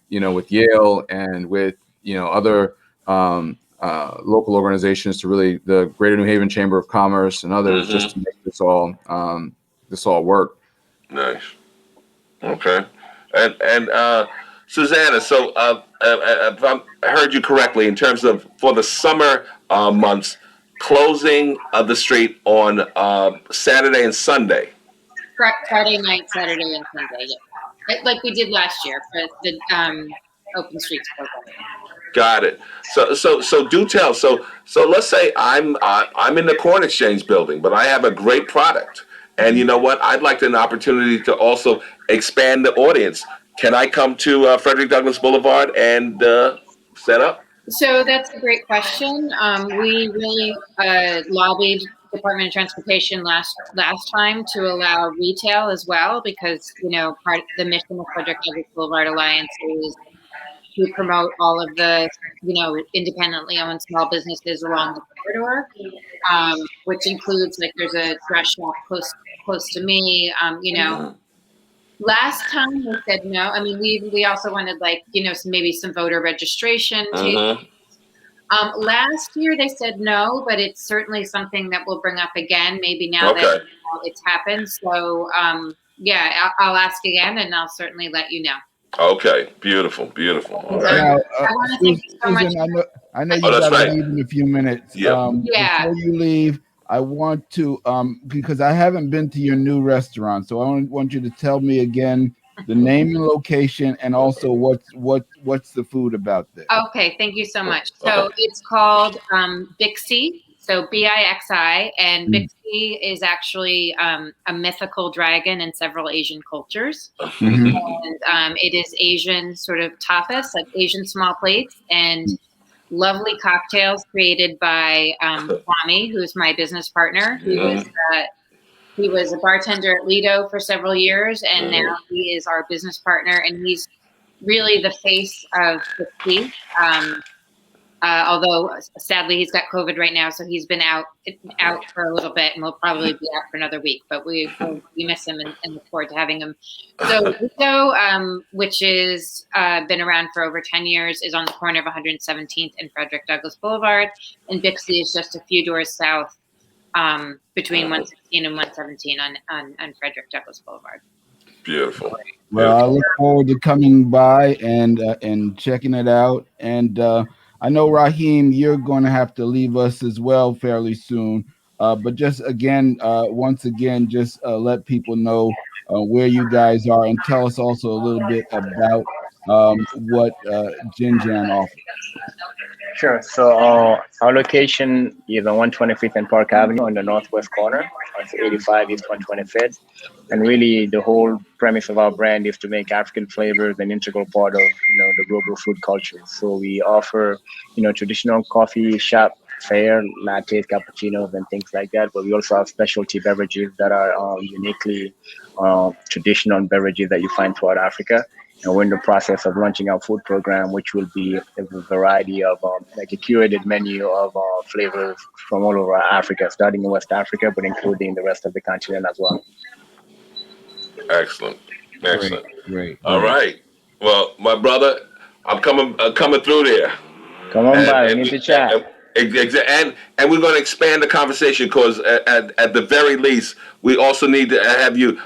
with Yale and with other local organizations, to really the Greater New Haven Chamber of Commerce and others, just to make this all work. Nice. Okay. And Susannah, so if I heard you correctly, in terms of for the summer months, closing of the street on Saturday and Sunday. Friday night, Saturday, and Sunday. Yeah, like we did last year for the Open Streets program. Got it. So do tell. So let's say I'm in the Corn Exchange building, but I have a great product, and you know what? I'd like an opportunity to also expand the audience. Can I come to Frederick Douglass Boulevard and set up? So that's a great question. We really lobbied Department of Transportation last time to allow retail as well, because part of the mission of Frederick Douglass Boulevard Alliance is to promote all of the independently owned small businesses along the corridor, which includes, like, there's a dress shop close to me. Last time they said no. I mean, we also wanted, like, maybe some voter registration too. Last year they said no, but it's certainly something that we'll bring up again, maybe now that it's happened. So yeah, I'll ask again, and I'll certainly let you know. Okay, beautiful. All right. Now, I want to thank you so much. I know you got to leave in a few minutes. Yeah. Before you leave, I want to because I haven't been to your new restaurant, so I want you to tell me again the name and location, and also what's the food about there. Okay, thank you so much. So it's called BIXI, so BIXI, and BIXI is actually a mythical dragon in several Asian cultures. And it is Asian sort of tapas, like Asian small plates, and lovely cocktails created by Kwame, who's my business partner. He was a bartender at Lido for several years, and now he is our business partner, and he's really the face of the tea. Although sadly he's got COVID right now, so he's been out for a little bit, and will probably be out for another week. But we miss him and look forward to having him. So Lido, which is been around for over 10 years, is on the corner of 117th and Frederick Douglass Boulevard, and BIXI is just a few doors south, between 116 and 117 on Frederick Douglass Boulevard. Beautiful. Well, I look forward to coming by and checking it out. And I know, Rahim, you're going to have to leave us as well fairly soon. But just once again, just let people know where you guys are, and tell us also a little bit about what Ginjan offers. Sure. So our location is on 125th and Park Avenue on the northwest corner. It's 85 East 125th. And really, the whole premise of our brand is to make African flavors an integral part of the global food culture. So we offer traditional coffee shop fare, lattes, cappuccinos, and things like that. But we also have specialty beverages that are uniquely traditional beverages that you find throughout Africa. And we're in the process of launching our food program, which will be a variety of like a curated menu of flavors from all over Africa, starting in West Africa, but including the rest of the continent as well. Excellent. Great. All right. Well, my brother, I'm coming through there. Come on by. We need to chat. And we're going to expand the conversation, because at the very least, we also need to have you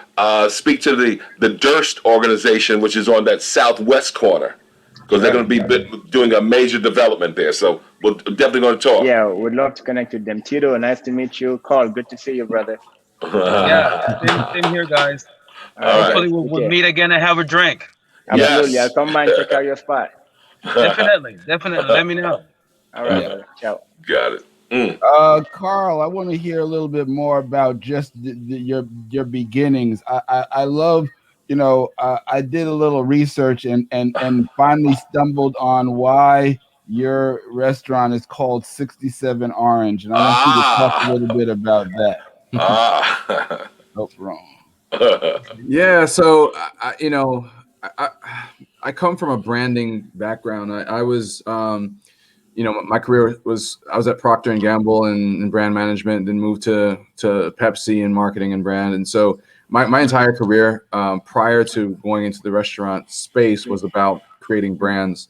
speak to the Durst organization, which is on that southwest corner, because they're going to be doing a major development there. So we're definitely going to talk. Yeah, we'd love to connect with them. Tito, nice to meet you. Carl, good to see you, brother. Yeah, same here, guys. Hopefully we'll meet again and have a drink. Absolutely. Yes. I'll come by and check out your spot. Definitely. Let me know. All right, brother. Ciao. Got it. Carl, I want to hear a little bit more about just your beginnings. I love, I did a little research and finally stumbled on why your restaurant is called 67 Orange, and I want you to talk a little bit about that. Oh, wrong. Yeah, so I come from a branding background. I was my career I was at Procter and Gamble in brand management, then moved to Pepsi in marketing and brand. And so my entire career prior to going into the restaurant space was about creating brands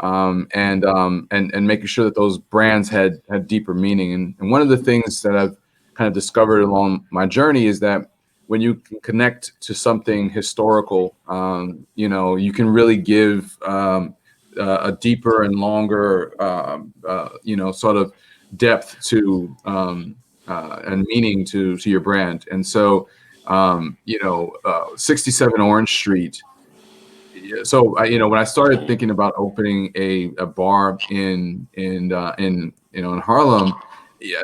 and making sure that those brands had deeper meaning. And one of the things that I've kind of discovered along my journey is that when you can connect to something historical, you can really give a deeper and longer, sort of depth to and meaning to your brand. And so, 67 Orange Street. So, when I started thinking about opening a bar in Harlem,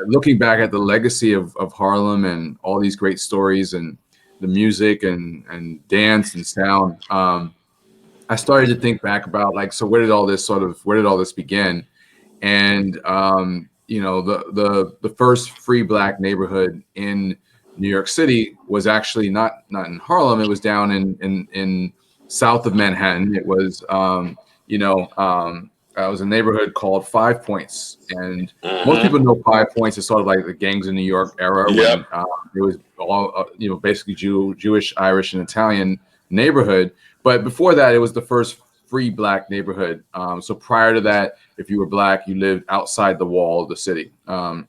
looking back at the legacy of Harlem and all these great stories and the music and dance and sound, I started to think back about so where did all this begin? And the first free Black neighborhood in New York City was actually not in Harlem. It was down in south of Manhattan. It was it was a neighborhood called Five Points, and most people know Five Points as sort of like the gangs in New York era when it was all basically Jewish, Irish, and Italian neighborhood. But before that, it was the first free Black neighborhood. So prior to that, if you were Black, you lived outside the wall of the city. Once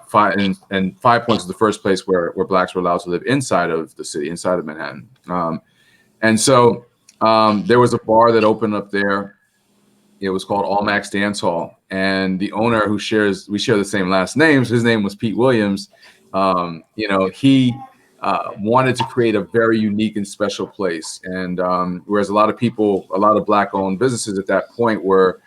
Five Points was the first place where Blacks were allowed to live inside of the city, inside of Manhattan. And so there was a bar that opened up there. It was called All Max Dance Hall, and the owner, we share the same last names. His name was Pete Williams. He wanted to create a very unique and special place. And whereas a lot of Black-owned businesses at that point were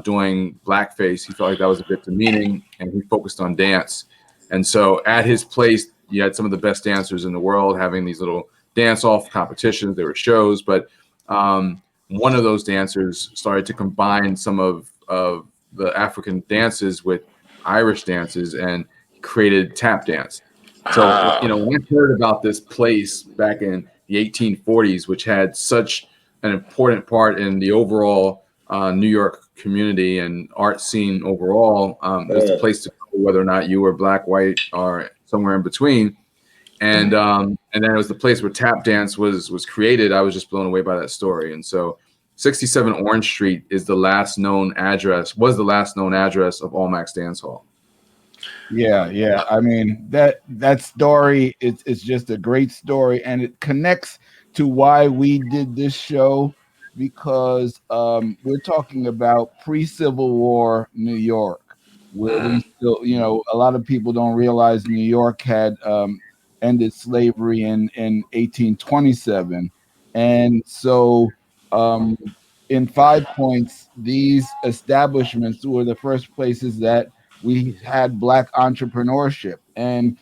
doing blackface, he felt like that was a bit demeaning, and he focused on dance. And so at his place, you had some of the best dancers in the world having these little dance-off competitions. There were shows, but one of those dancers started to combine some of the African dances with Irish dances and created tap dance. So, when I heard about this place back in the 1840s, which had such an important part in the overall New York community and art scene overall, it was the place to go, whether or not you were Black, white, or somewhere in between. And then it was the place where tap dance was created. I was just blown away by that story. And so 67 Orange Street was the last known address of All Max Dance Hall. Yeah. I mean, that story it's just a great story, and it connects to why we did this show, because we're talking about pre-Civil War New York, where we still, a lot of people don't realize New York had ended slavery in 1827, and so in Five Points, these establishments were the first places that we had Black entrepreneurship, and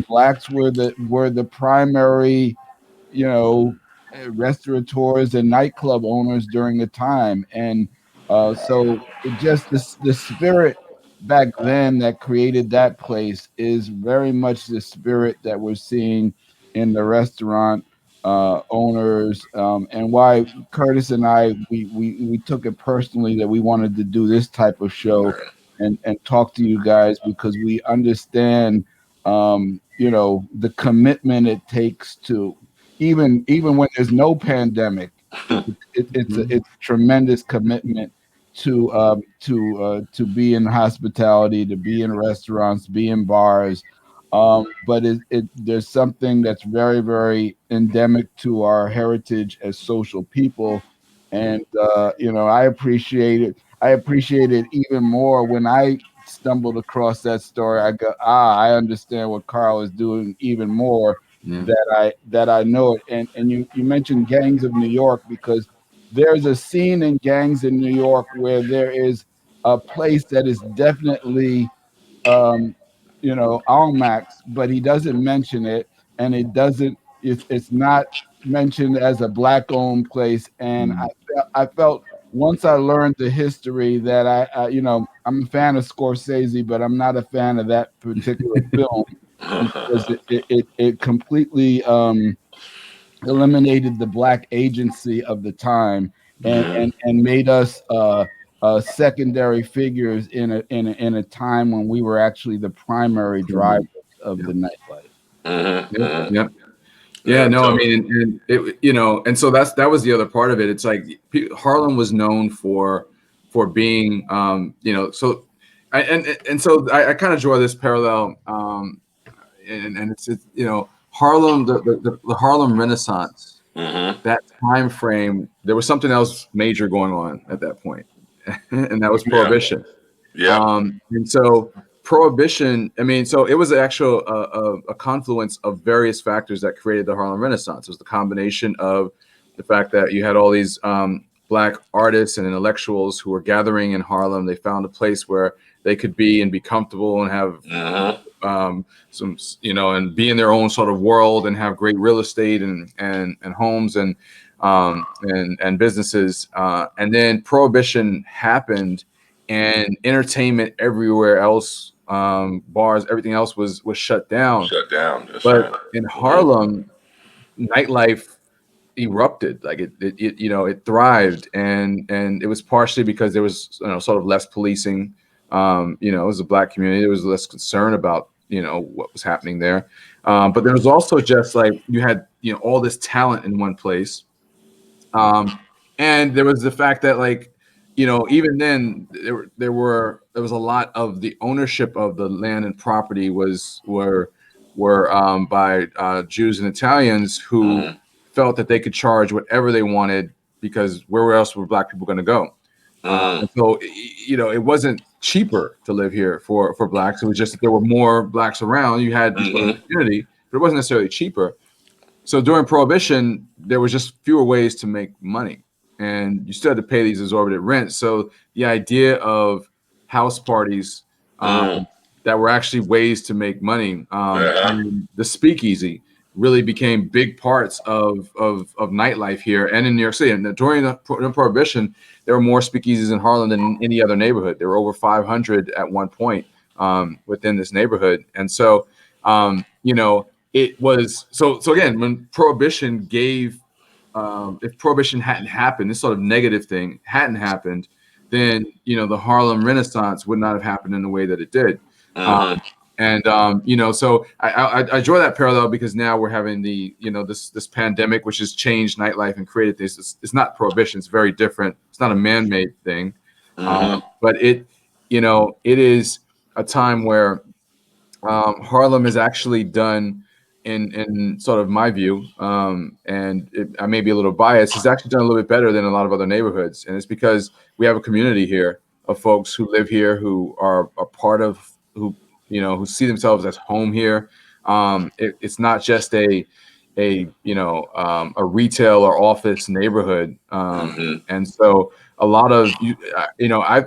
Blacks were the primary, restaurateurs and nightclub owners during the time. And so it just the spirit back then that created that place is very much the spirit that we're seeing in the restaurant owners, and why Curtis and I we took it personally that we wanted to do this type of show and talk to you guys, because we understand the commitment it takes to even when there's no pandemic, it's a tremendous commitment to be in hospitality, to be in restaurants, be in bars. But there's something that's very, very endemic to our heritage as social people. And, I appreciate it. I appreciate it even more when I stumbled across that story. I go, I understand what Karl is doing even more, that I know it. And you mentioned Gangs of New York, because there's a scene in Gangs in New York where there is a place that is definitely, Almax, but he doesn't mention it, and it's not mentioned as a Black-owned place. And I felt once I learned the history that I'm a fan of Scorsese, but I'm not a fan of that particular film, because it completely eliminated the Black agency of the time. and made us secondary figures in a time when we were actually the primary drivers of the nightlife. Yep. Yeah, no, I mean, and it, and so that was the other part of it. It's like Harlem was known for being, so so I kind of draw this parallel, and it's Harlem, the Harlem Renaissance, that time frame, there was something else major going on at that point, and that was Prohibition. And so Prohibition, I mean, so it was actual a confluence of various factors that created the Harlem Renaissance. It was the combination of the fact that you had all these Black artists and intellectuals who were gathering in Harlem. They found a place where they could be and be comfortable and have some, and be in their own sort of world and have great real estate and homes and businesses. And then Prohibition happened, and entertainment everywhere else, bars, everything else was shut down. But in Harlem, nightlife erupted. Like it thrived, and it was partially because there was sort of less policing. It was a Black community. There was less concern about what was happening there. But there was also just like you had all this talent in one place, and there was the fact that like even then there was a lot of the ownership of the land and property were by Jews and Italians who felt that they could charge whatever they wanted because where else were Black people going to go? And so it wasn't cheaper to live here for Blacks. It was just that there were more Blacks around. You had this community, but it wasn't necessarily cheaper. So during Prohibition, there was just fewer ways to make money, and you still had to pay these exorbitant rents. So the idea of house parties that were actually ways to make money, and the speakeasy really became big parts of nightlife here and in New York City. And during Prohibition, there were more speakeasies in Harlem than any other neighborhood. There were over 500 at one point within this neighborhood. And so, it was so again, when Prohibition gave, if Prohibition hadn't happened, this sort of negative thing hadn't happened, then the Harlem Renaissance would not have happened in the way that it did. So I draw that parallel because now we're having the this pandemic, which has changed nightlife and created this. It's not Prohibition; it's very different. It's not a man-made thing, but it is a time where Harlem has actually done. In sort of my view, and I may be a little biased, has actually done a little bit better than a lot of other neighborhoods. And it's because we have a community here of folks who live here, who are a part of, who see themselves as home here. It's not just a retail or office neighborhood. And so a lot of,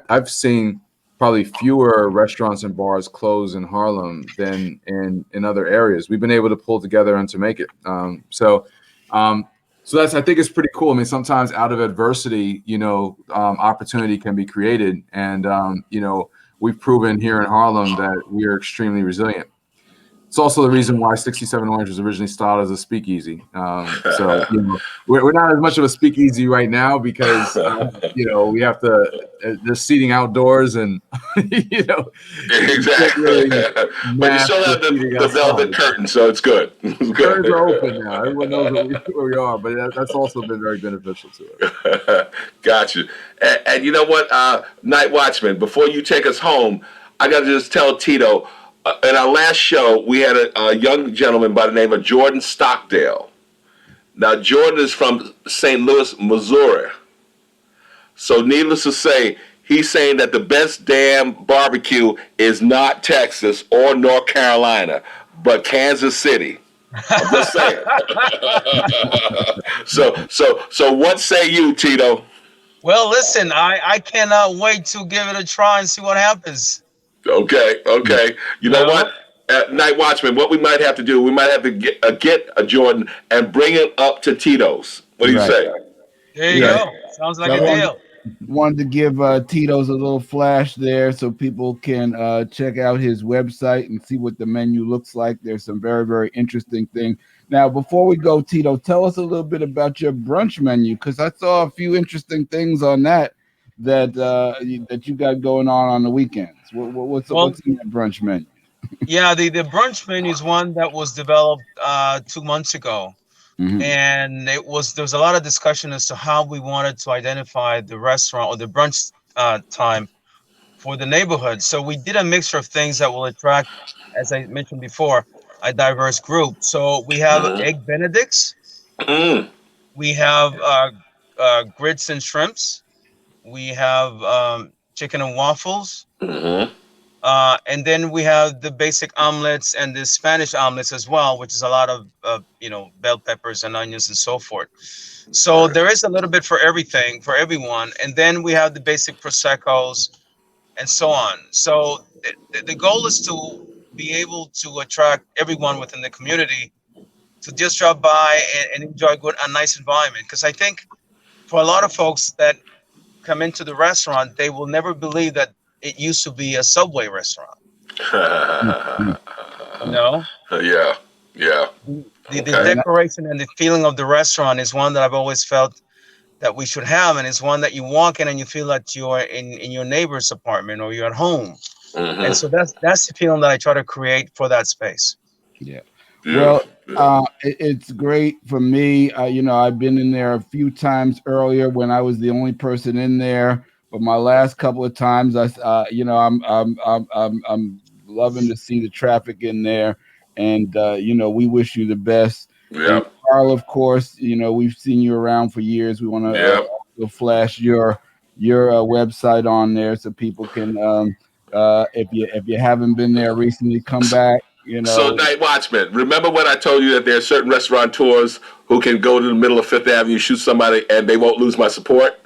I've seen probably fewer restaurants and bars close in Harlem than in other areas. We've been able to pull together and to make it. So that's, I think it's pretty cool. I mean, sometimes out of adversity, opportunity can be created. And, we've proven here in Harlem that we are extremely resilient. It's also the reason why 67 Orange was originally styled as a speakeasy. So we're not as much of a speakeasy right now because we have to there's seating outdoors and exactly. Really but you still have the velvet curtain, so it's good. Curtains are open now. Everyone knows where we are, but that's also been very beneficial to us. Gotcha. And you know what, Night Watchman, before you take us home, I got to just tell Tito. In our last show, we had a young gentleman by the name of Jordan Stockdale. Now, Jordan is from St. Louis, Missouri. So needless to say, he's saying that the best damn barbecue is not Texas or North Carolina, but Kansas City. I'm just saying. So what say you, Tito? Well, listen, I cannot wait to give it a try and see what happens. Okay. You know what? Night Watchman, what we might have to do, we might have to get a Jordan and bring him up to Tito's. What do you say? There you go. Sounds like a deal. wanted to give Tito's a little flash there so people can check out his website and see what the menu looks like. There's some very, very interesting things. Now, before we go, Tito, tell us a little bit about your brunch menu, because I saw a few interesting things on that you got going on the weekends. What's in that brunch menu? Yeah, the brunch menu is one that was developed 2 months ago. Mm-hmm. And there was a lot of discussion as to how we wanted to identify the restaurant or the brunch time for the neighborhood. So we did a mixture of things that will attract, as I mentioned before, a diverse group. So we have egg benedicts, we have grits and shrimps, we have chicken and waffles, and then we have the basic omelets and the Spanish omelets as well, which is a lot of bell peppers and onions and so forth. So there is a little bit for everything, for everyone. And then we have the basic proseccos and so on. So the goal is to be able to attract everyone within the community to just drop by and enjoy a nice environment. Because I think for a lot of folks that come into the restaurant, they will never believe that it used to be a Subway restaurant. No. Yeah. The decoration and the feeling of the restaurant is one that I've always felt that we should have, and it's one that you walk in and you feel that you're in your neighbor's apartment or you're at home. And so that's the feeling that I try to create for that space. Yeah. Well, it's great for me. I've been in there a few times earlier when I was the only person in there, but my last couple of times, I'm loving to see the traffic in there, and we wish you the best. Yeah. Karl, of course, we've seen you around for years. We want to flash your website on there so people can, if you haven't been there recently, come back. So, NightWatchman, remember when I told you that there are certain restaurateurs who can go to the middle of Fifth Avenue, shoot somebody, and they won't lose my support?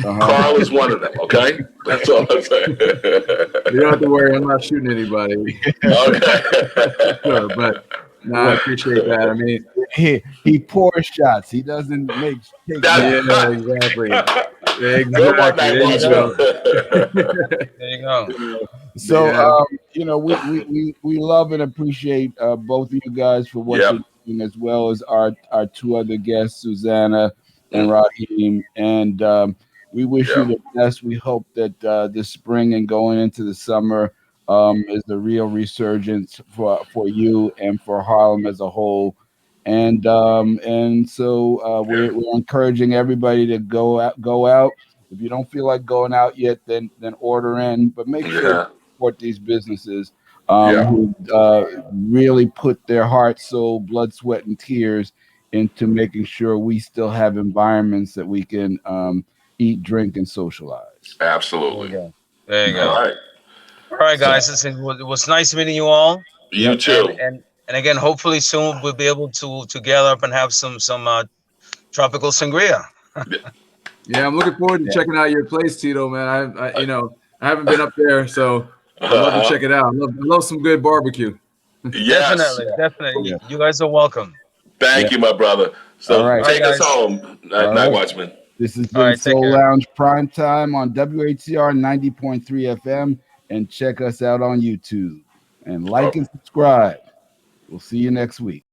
Karl is one of them, okay? That's all I'm saying. You don't have to worry. I'm not shooting anybody. Okay. Sure, but no, I appreciate that. I mean, he pours shots. He doesn't make takes. Yeah, exactly. Good one, NightWatchman. There you go. So, we love and appreciate both of you guys for what you're doing, as well as our two other guests, Susannah and Rahim. And we wish you the best. We hope that this spring and going into the summer is the real resurgence for you and for Harlem as a whole. And so we're encouraging everybody to go out. If you don't feel like going out yet, then order in. But make sure to support these businesses who really put their heart, soul, blood, sweat, and tears into making sure we still have environments that we can eat, drink, and socialize. Absolutely. There you go. All right, guys. Listen, it was nice meeting you all. You too. And again, hopefully soon we'll be able to gather up and have some tropical sangria. Yeah, I'm looking forward to checking out your place, Tito, man. I haven't been up there, so I'd love to check it out. I love some good barbecue. Yes. Definitely. Yeah. You guys are welcome. Thank you, my brother. So take us home, NightWatchman. This has been Soul Lounge Primetime on WHCR 90.3 FM, and check us out on YouTube and like and subscribe. We'll see you next week.